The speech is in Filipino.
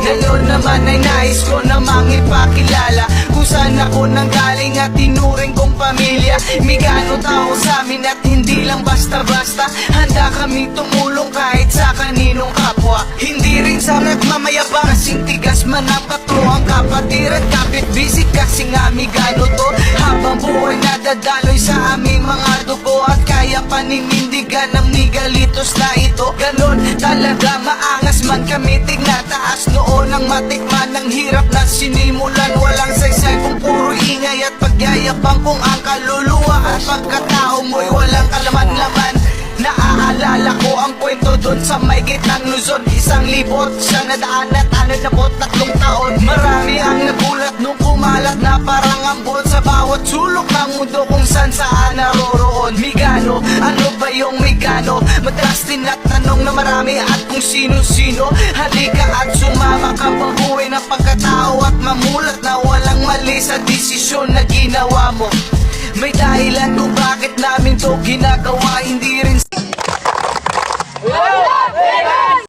Ngayon naman ay nais ko namang ipakilala kung saan ako nanggaling at tinuring kong pamilya. Migano tao sa amin at hindi lang basta-basta. Handa kami tumulong kahit sa kaninong kapwa. Hindi rin sa nagmamayabang, kasing tigas man ang pato. Ang kapatid at kapit bisik kasi nga migano to. Habang buhay nadadaloy sa aming mga dugo at kaya paninindigan ng migalitos na ito. Ganon talaga maangas man kami tignataas noon ang matikman ng hirap na sinimulan. Walang saysay kung puro ingay at pagyayabang kung ang kaluluwa at pagkatao mo'y walang kalaman-laman. Naaalala ko ang kwento doon sa may gitnang Luzon. 1,000 siya nadaan at 63 taon. Marami ang nagulat nung kumalat na parang ambon sa bawat sulok ng mundo kung saan naroroon. Migano, ano ba yung migano? Madalas din at tanong na marami at kung sino-sino. Halika at sumama ka buhay ng pagkatao at mamulat na walang mali sa desisyon na ginawa mo. May dahilan kung bakit namin to ginagawa. Hindi rin